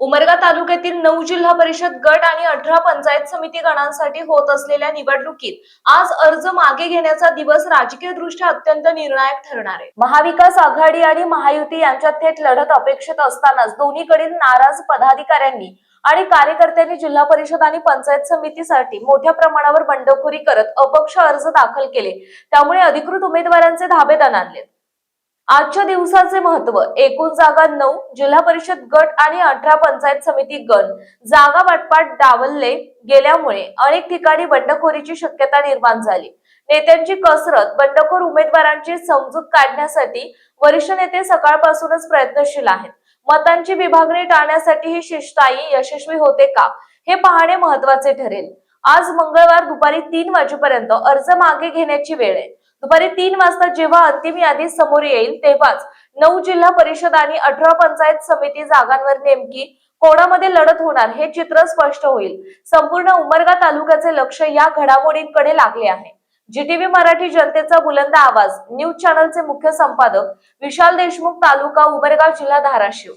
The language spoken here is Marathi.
उमरगा तालुक्यातील 9 जिल्हा परिषद गट आणि 18 पंचायत समिती गणांसाठी होत असलेल्या निवडणुकीत आज अर्ज मागे घेण्याचा दिवस राजकीय दृष्ट्या अत्यंत निर्णायक ठरणार आहे। महाविकास आघाडी आणि महायुती यांच्यात थेट लढत अपेक्षित असतानाच दोन्हीकडील नाराज पदाधिकाऱ्यांनी आणि कार्यकर्त्यांनी जिल्हा परिषद आणि पंचायत समितीसाठी मोठ्या प्रमाणावर बंडखोरी करत अपक्ष अर्ज दाखल केले। त्यामुळे अधिकृत उमेदवारांचे धाबे दणाणले। आजच्या दिवसाचे महत्व, एकूण जागा 9, जिल्हा परिषद गट आणि 18 पंचायत समिती गण जागा वाटपाट डावलले गेल्यामुळे अनेक ठिकाणी बंडखोरीची शक्यता निर्माण झाली। नेत्यांची कसरत, बंडखोर उमेदवारांची समजूत काढण्यासाठी वरिष्ठ नेते सकाळपासूनच प्रयत्नशील आहेत। मतांची विभागणी टाळण्यासाठी ही शिष्टाई यशस्वी होते का, हे पाहणे महत्त्वाचे ठरेल। आज मंगळवार दुपारी 3 वाजेपर्यंत अर्ज मागे घेण्याची वेळ आहे। दुपारी 3 वाजता जेव्हा अंतिम यादी समोर येईल तेव्हाच 9 जिल्हा परिषद आणि 18 पंचायत समिती जागांवर नेमकी कोणामध्ये लढत होणार हे चित्र स्पष्ट होईल। संपूर्ण उमरगा तालुक्याचे लक्ष या घडामोडींकडे लागले आहे। जीटीव्ही मराठी जनतेचा बुलंद आवाज न्यूज चॅनलचे मुख्य संपादक विशाल देशमुख, तालुका उमरगा, जिल्हा धाराशिव।